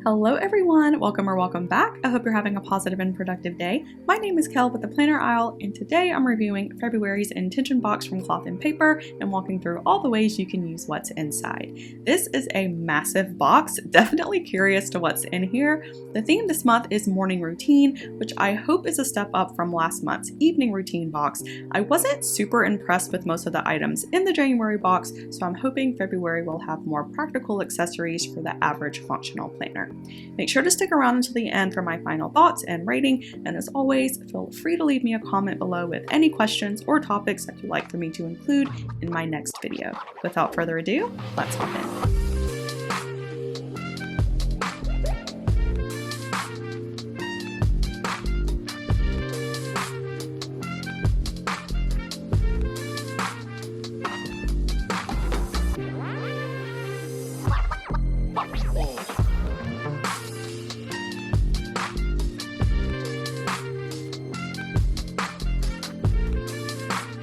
Hello everyone, welcome or welcome back. I hope you're having a positive and productive day. My name is Kel with the Planner Aisle, and today I'm reviewing February's intention box from Cloth and Paper and walking through all the ways you can use what's inside. This is a massive box, definitely curious to what's in here. The theme this month is morning routine, which I hope is a step up from last month's evening routine box. I wasn't super impressed with most of the items in the January box, so I'm hoping February will have more practical accessories for the average functional planner. Make sure to stick around until the end for my final thoughts and rating, and as always, feel free to leave me a comment below with any questions or topics that you'd like for me to include in my next video. Without further ado, let's hop in.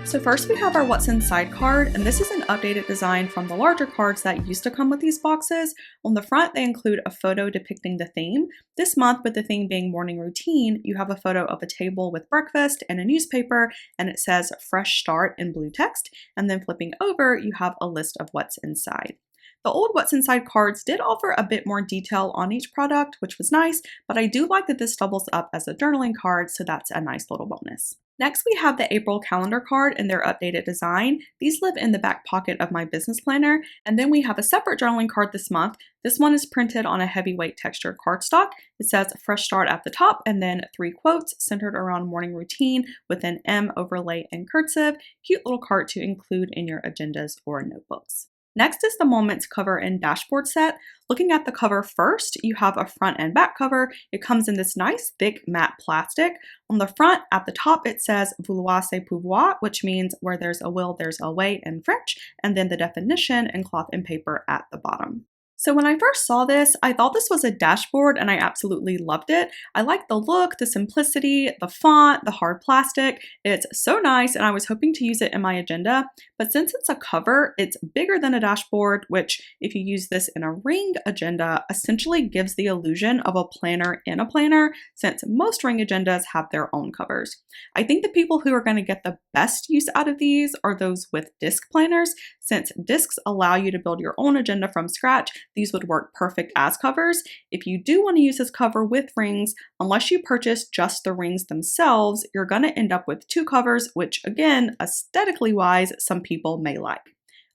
So first we have our What's Inside card, and this is an updated design from the larger cards that used to come with these boxes. On the front, they include a photo depicting the theme. This month, with the theme being morning routine, you have a photo of a table with breakfast and a newspaper, and it says Fresh Start in blue text, and then flipping over, you have a list of what's inside. The old What's Inside cards did offer a bit more detail on each product, which was nice, but I do like that this doubles up as a journaling card, so that's a nice little bonus. Next, we have the April calendar card in their updated design. These live in the back pocket of my business planner. And then we have a separate journaling card this month. This one is printed on a heavyweight textured cardstock. It says Fresh Start at the top and then 3 quotes centered around morning routine with an M overlay in cursive. Cute little card to include in your agendas or notebooks. Next is the Moments cover and dashboard set. Looking at the cover first, you have a front and back cover. It comes in this nice thick matte plastic. On the front, at the top, it says Vouloir c'est pouvoir, which means where there's a will, there's a way in French, and then the definition in Cloth and Paper at the bottom. So when I first saw this, I thought this was a dashboard and I absolutely loved it. I like the look, the simplicity, the font, the hard plastic. It's so nice and I was hoping to use it in my agenda, but since it's a cover, it's bigger than a dashboard, which if you use this in a ring agenda, essentially gives the illusion of a planner in a planner, since most ring agendas have their own covers. I think the people who are going to get the best use out of these are those with disc planners, since discs allow you to build your own agenda from scratch. These would work perfect as covers. If you do want to use this cover with rings, unless you purchase just the rings themselves, you're going to end up with 2 covers, which again, aesthetically wise, some people may like.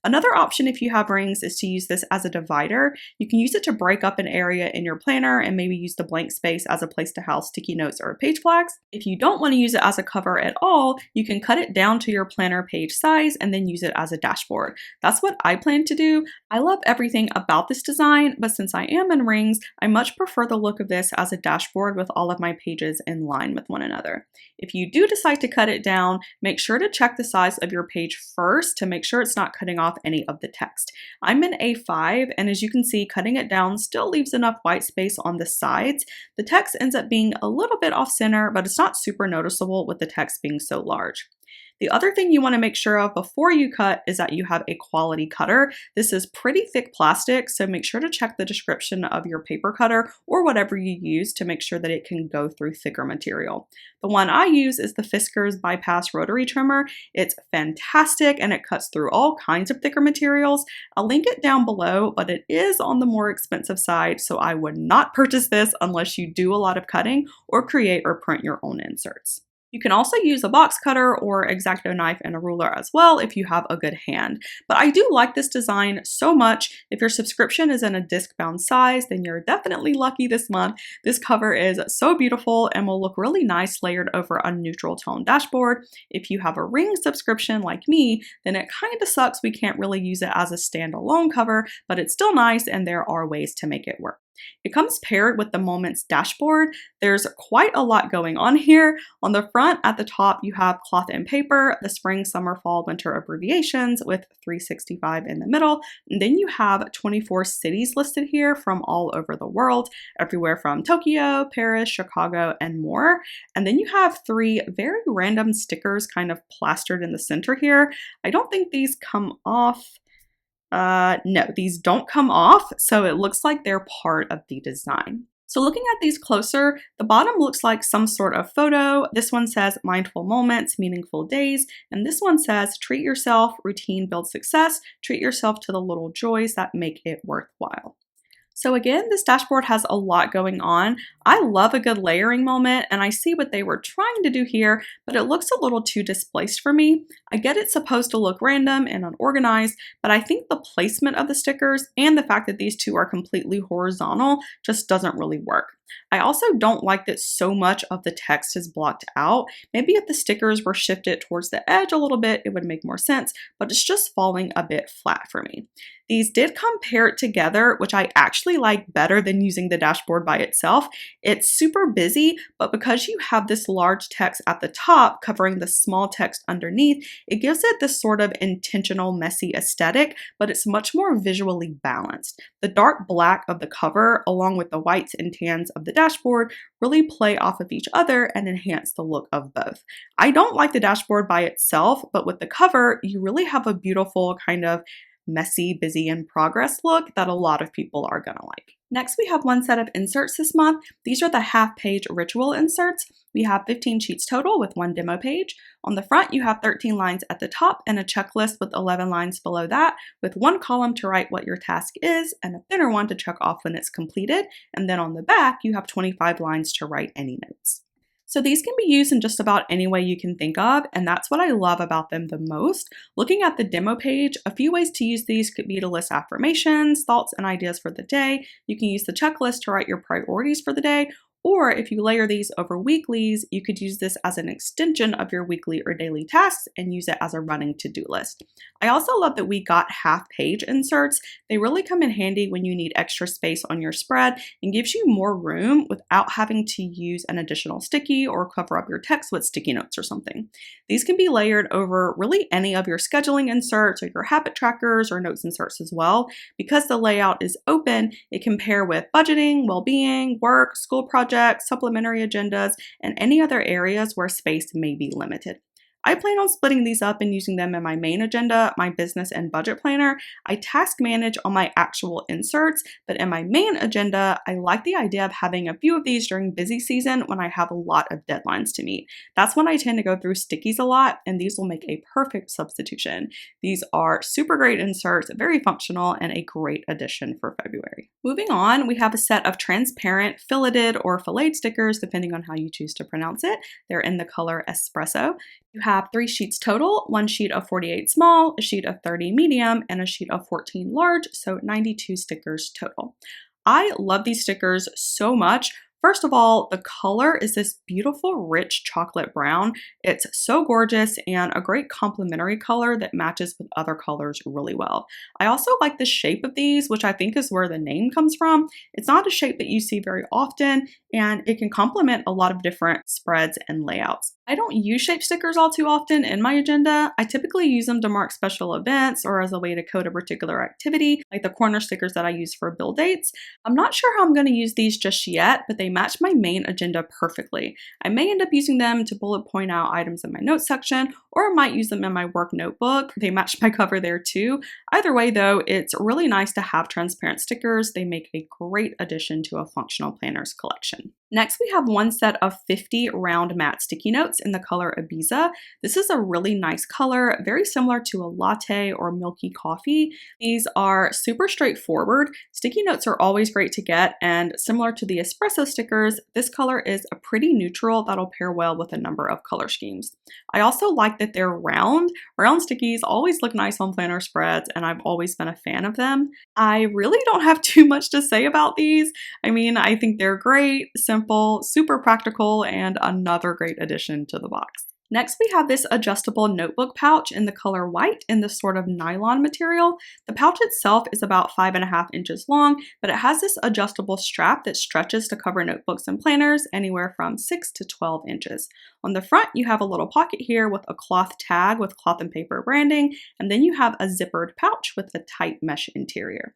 Another option if you have rings is to use this as a divider. You can use it to break up an area in your planner and maybe use the blank space as a place to house sticky notes or page flags. If you don't want to use it as a cover at all, you can cut it down to your planner page size and then use it as a dashboard. That's what I plan to do. I love everything about this design, but since I am in rings, I much prefer the look of this as a dashboard with all of my pages in line with one another. If you do decide to cut it down, make sure to check the size of your page first to make sure it's not cutting off any of the text. I'm in A5, and as you can see, cutting it down still leaves enough white space on the sides. The text ends up being a little bit off center, but it's not super noticeable with the text being so large. The other thing you want to make sure of before you cut is that you have a quality cutter. This is pretty thick plastic, so make sure to check the description of your paper cutter or whatever you use to make sure that it can go through thicker material. The one I use is the Fiskars Bypass Rotary Trimmer. It's fantastic and it cuts through all kinds of thicker materials. I'll link it down below, but it is on the more expensive side, so I would not purchase this unless you do a lot of cutting or create or print your own inserts. You can also use a box cutter or X-Acto knife and a ruler as well if you have a good hand. But I do like this design so much. If your subscription is in a disc-bound size, then you're definitely lucky this month. This cover is so beautiful and will look really nice layered over a neutral tone dashboard. If you have a ring subscription like me, then it kind of sucks we can't really use it as a standalone cover, but it's still nice and there are ways to make it work. It comes paired with the Moments dashboard. There's quite a lot going on here. On the front at the top, you have Cloth and Paper, the spring, summer, fall, winter abbreviations with 365 in the middle. And then you have 24 cities listed here from all over the world, everywhere from Tokyo, Paris, Chicago, and more. And then you have 3 very random stickers kind of plastered in the center here. I don't think these come off. No, these don't come off, so it looks like they're part of the design. So looking at these closer, the bottom looks like some sort of photo. This one says mindful moments, meaningful days, and this one says treat yourself, routine builds success, treat yourself to the little joys that make it worthwhile. So again, this dashboard has a lot going on. I love a good layering moment, and I see what they were trying to do here, but it looks a little too displaced for me. I get it's supposed to look random and unorganized, but I think the placement of the stickers and the fact that these two are completely horizontal just doesn't really work. I also don't like that so much of the text is blocked out. Maybe if the stickers were shifted towards the edge a little bit, it would make more sense, but it's just falling a bit flat for me. These did come paired together, which I actually like better than using the dashboard by itself. It's super busy, but because you have this large text at the top covering the small text underneath, it gives it this sort of intentional, messy aesthetic, but it's much more visually balanced. The dark black of the cover, along with the whites and tans of the dashboard, really play off of each other and enhance the look of both. I don't like the dashboard by itself, but with the cover, you really have a beautiful kind of messy, busy, and progress look that a lot of people are gonna like. Next, we have one set of inserts this month. These are the half-page ritual inserts. We have 15 sheets total with one demo page. On the front, you have 13 lines at the top and a checklist with 11 lines below that, with one column to write what your task is and a thinner one to check off when it's completed. And then on the back, you have 25 lines to write any notes. So these can be used in just about any way you can think of, and that's what I love about them the most. Looking at the demo page, a few ways to use these could be to list affirmations, thoughts, and ideas for the day. You can use the checklist to write your priorities for the day, or if you layer these over weeklies, you could use this as an extension of your weekly or daily tasks and use it as a running to-do list. I also love that we got half-page inserts. They really come in handy when you need extra space on your spread and gives you more room without having to use an additional sticky or cover up your text with sticky notes or something. These can be layered over really any of your scheduling inserts or your habit trackers or notes inserts as well. Because the layout is open, it can pair with budgeting, well-being, work, school projects, supplementary agendas, and any other areas where space may be limited. I plan on splitting these up and using them in my main agenda, my business and budget planner. I task manage on my actual inserts, but in my main agenda, I like the idea of having a few of these during busy season when I have a lot of deadlines to meet. That's when I tend to go through stickies a lot, and these will make a perfect substitution. These are super great inserts, very functional, and a great addition for February. Moving on, we have a set of transparent filleted or filleted stickers, depending on how you choose to pronounce it. They're in the color Espresso. You have 3 sheets total, one sheet of 48 small, a sheet of 30 medium, and a sheet of 14 large, so 92 stickers total. I love these stickers so much. First of all, the color is this beautiful, rich chocolate brown. It's so gorgeous and a great complementary color that matches with other colors really well. I also like the shape of these, which I think is where the name comes from. It's not a shape that you see very often, and it can complement a lot of different spreads and layouts. I don't use shape stickers all too often in my agenda. I typically use them to mark special events or as a way to code a particular activity, like the corner stickers that I use for bill dates. I'm not sure how I'm going to use these just yet, but they match my main agenda perfectly. I may end up using them to bullet point out items in my notes section, or I might use them in my work notebook. They match my cover there too. Either way though, it's really nice to have transparent stickers. They make a great addition to a functional planners collection. Next, we have one set of 50 round matte sticky notes in the color Ibiza. This is a really nice color, very similar to a latte or milky coffee. These are super straightforward. Sticky notes are always great to get, and similar to the espresso stickers, this color is a pretty neutral that'll pair well with a number of color schemes. I also like that they're round. Round stickies always look nice on planner spreads, and I've always been a fan of them. I really don't have too much to say about these. I mean, I think they're great, simple, super practical, and another great addition to the box. Next, we have this adjustable notebook pouch in the color white in this sort of nylon material. The pouch itself is about 5.5 inches long, but it has this adjustable strap that stretches to cover notebooks and planners anywhere from 6 to 12 inches. On the front, you have a little pocket here with a cloth tag with cloth and paper branding, and then you have a zippered pouch with a tight mesh interior.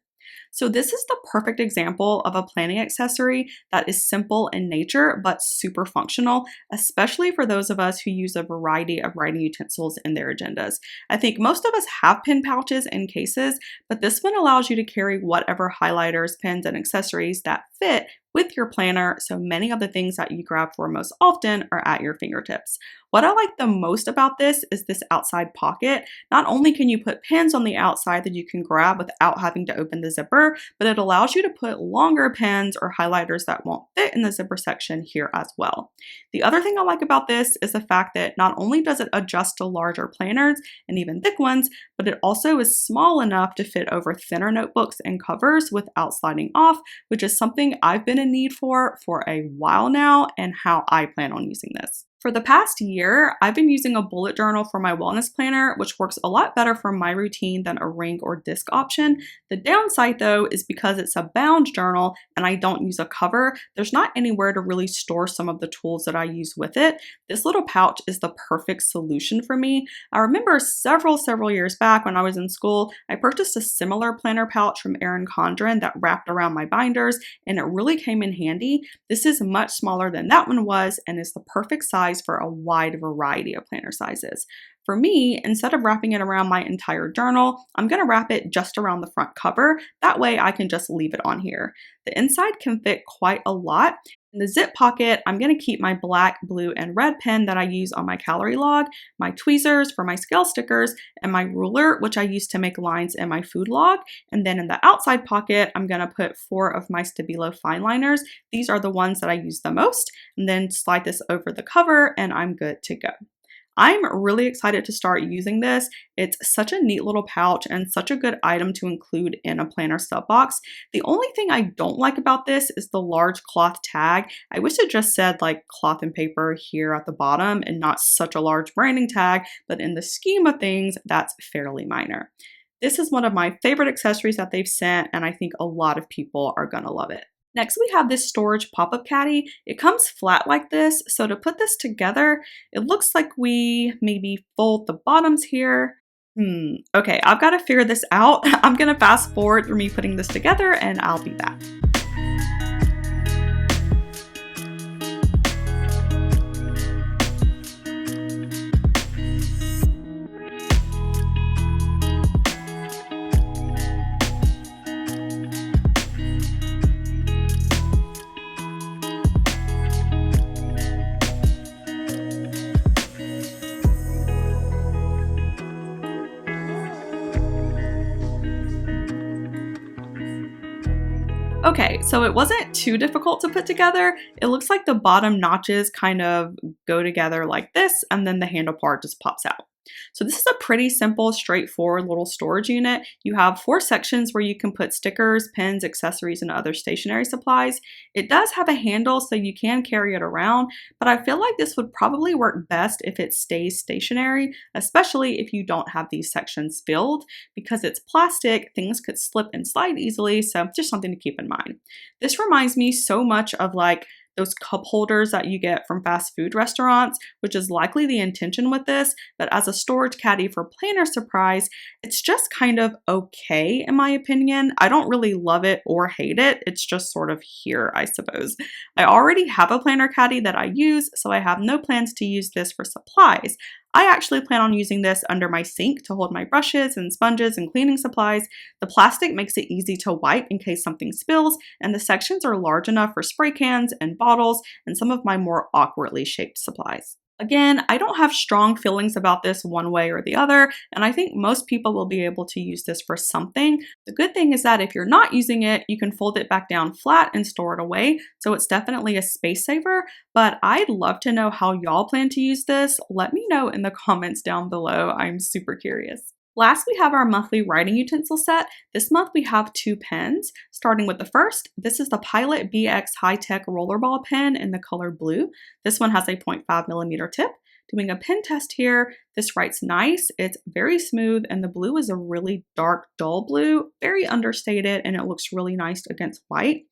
So this is the perfect example of a planning accessory that is simple in nature but super functional, especially for those of us who use a variety of writing utensils in their agendas. I think most of us have pen pouches and cases, but this one allows you to carry whatever highlighters, pens, and accessories that fit with your planner, so many of the things that you grab for most often are at your fingertips. What I like the most about this is this outside pocket. Not only can you put pens on the outside that you can grab without having to open the zipper, but it allows you to put longer pens or highlighters that won't fit in the zipper section here as well. The other thing I like about this is the fact that not only does it adjust to larger planners and even thick ones, but it also is small enough to fit over thinner notebooks and covers without sliding off, which is something I've been in need for a while now and how I plan on using this. For the past year, I've been using a bullet journal for my wellness planner, which works a lot better for my routine than a ring or disc option. The downside though is because it's a bound journal and I don't use a cover, there's not anywhere to really store some of the tools that I use with it. This little pouch is the perfect solution for me. I remember several years back when I was in school, I purchased a similar planner pouch from Erin Condren that wrapped around my binders and it really came in handy. This is much smaller than that one was and is the perfect size for a wide variety of planner sizes. For me, instead of wrapping it around my entire journal, I'm going to wrap it just around the front cover. That way I can just leave it on here. The inside can fit quite a lot. In the zip pocket, I'm going to keep my black, blue, and red pen that I use on my calorie log, my tweezers for my scale stickers, and my ruler, which I use to make lines in my food log. And then in the outside pocket, I'm going to put 4 of my Stabilo fine liners. These are the ones that I use the most. And then slide this over the cover and I'm good to go. I'm really excited to start using this. It's such a neat little pouch and such a good item to include in a planner sub box. The only thing I don't like about this is the large cloth tag. I wish it just said like cloth and paper here at the bottom and not such a large branding tag, but in the scheme of things, that's fairly minor. This is one of my favorite accessories that they've sent, and I think a lot of people are gonna love it. Next, we have this storage pop-up caddy. It comes flat like this, so to put this together, it looks like we maybe fold the bottoms here. Okay, I've got to figure this out. I'm gonna fast forward through me putting this together and I'll be back. Okay, so it wasn't too difficult to put together. It looks like the bottom notches kind of go together like this, and then the handle part just pops out. So this is a pretty simple, straightforward little storage unit. You have 4 sections where you can put stickers, pens, accessories, and other stationery supplies. It does have a handle so you can carry it around, but I feel like this would probably work best if it stays stationary, especially if you don't have these sections filled. Because it's plastic, things could slip and slide easily, so just something to keep in mind. This reminds me so much of like those cup holders that you get from fast food restaurants, which is likely the intention with this, but as a storage caddy for planner supplies, it's just kind of okay in my opinion. I don't really love it or hate it. It's just sort of here, I suppose. I already have a planner caddy that I use, so I have no plans to use this for supplies. I actually plan on using this under my sink to hold my brushes and sponges and cleaning supplies. The plastic makes it easy to wipe in case something spills, and the sections are large enough for spray cans and bottles and some of my more awkwardly shaped supplies. Again, I don't have strong feelings about this one way or the other, and I think most people will be able to use this for something. The good thing is that if you're not using it, you can fold it back down flat and store it away, so it's definitely a space saver, but I'd love to know how y'all plan to use this. Let me know in the comments down below. I'm super curious. Last, we have our monthly writing utensil set. This month we have 2 pens, starting with the first. This is the Pilot BX High-Tech Rollerball pen in the color blue. This one has a 0.5mm tip. Doing a pen test here, This writes nice, it's very smooth, and the blue is a really dark, dull blue, very understated, and it looks really nice against white.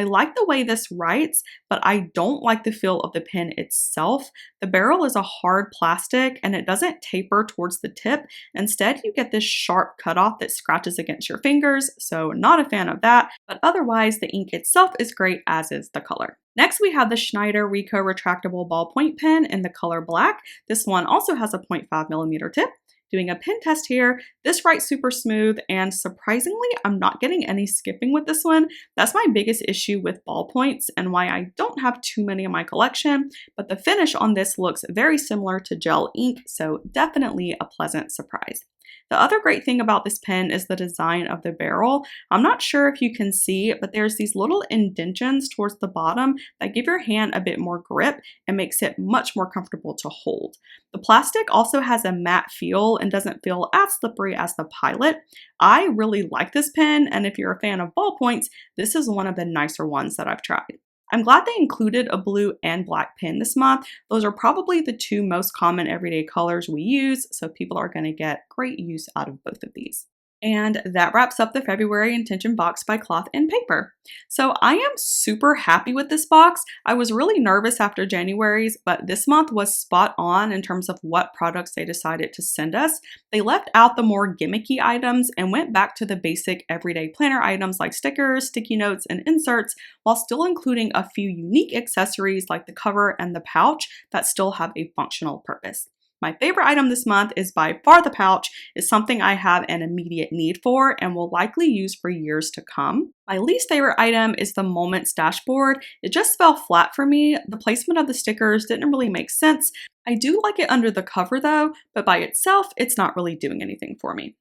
I like the way this writes, but I don't like the feel of the pen itself. The barrel is a hard plastic and it doesn't taper towards the tip. Instead, you get this sharp cutoff that scratches against your fingers, so not a fan of that, but otherwise the ink itself is great, as is the color. Next, we have the Schneider Ricoh retractable ballpoint pen in the color black. This one also has a 0.5mm tip. Doing a pen test here, this writes super smooth, and surprisingly, I'm not getting any skipping with this one. That's my biggest issue with ballpoints and why I don't have too many in my collection, but the finish on this looks very similar to gel ink, so definitely a pleasant surprise. The other great thing about this pen is the design of the barrel. I'm not sure if you can see, but there's these little indentions towards the bottom that give your hand a bit more grip and makes it much more comfortable to hold. The plastic also has a matte feel and doesn't feel as slippery as the Pilot. I really like this pen, and if you're a fan of ballpoints, this is one of the nicer ones that I've tried. I'm glad they included a blue and black pen this month. Those are probably the two most common everyday colors we use, so people are going to get great use out of both of these. And that wraps up the February Intention box by Cloth and Paper. So I am super happy with this box. I was really nervous after January's, but this month was spot on in terms of what products they decided to send us. They left out the more gimmicky items and went back to the basic everyday planner items like stickers, sticky notes, and inserts, while still including a few unique accessories like the cover and the pouch that still have a functional purpose. My favorite item this month is by far the pouch. It's something I have an immediate need for and will likely use for years to come. My least favorite item is the Moments dashboard. It just fell flat for me. The placement of the stickers didn't really make sense. I do like it under the cover though, but by itself, it's not really doing anything for me.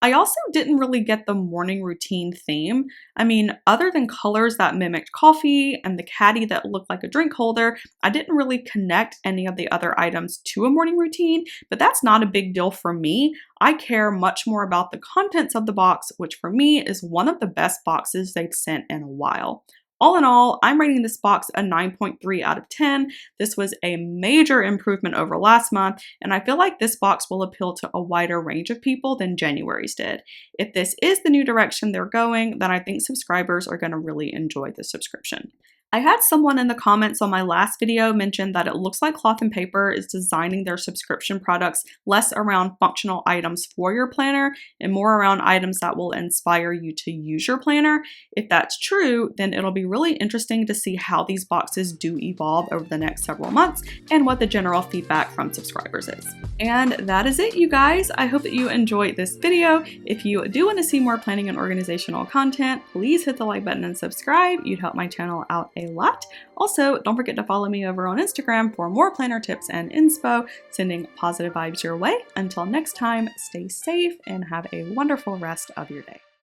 I also didn't really get the morning routine theme. I mean, other than colors that mimicked coffee and the caddy that looked like a drink holder, I didn't really connect any of the other items to a morning routine, but that's not a big deal for me. I care much more about the contents of the box, which for me is one of the best boxes they've sent in a while. All in all, I'm rating this box a 9.3 out of 10. This was a major improvement over last month, and I feel like this box will appeal to a wider range of people than January's did. If this is the new direction they're going, then I think subscribers are going to really enjoy the subscription. I had someone in the comments on my last video mention that it looks like Cloth and Paper is designing their subscription products less around functional items for your planner and more around items that will inspire you to use your planner. If that's true, then it'll be really interesting to see how these boxes do evolve over the next several months and what the general feedback from subscribers is. And that is it, you guys. I hope that you enjoyed this video. If you do want to see more planning and organizational content, please hit the like button and subscribe. You'd help my channel out a lot. Also, don't forget to follow me over on Instagram for more planner tips and inspo, sending positive vibes your way. Until next time, stay safe and have a wonderful rest of your day.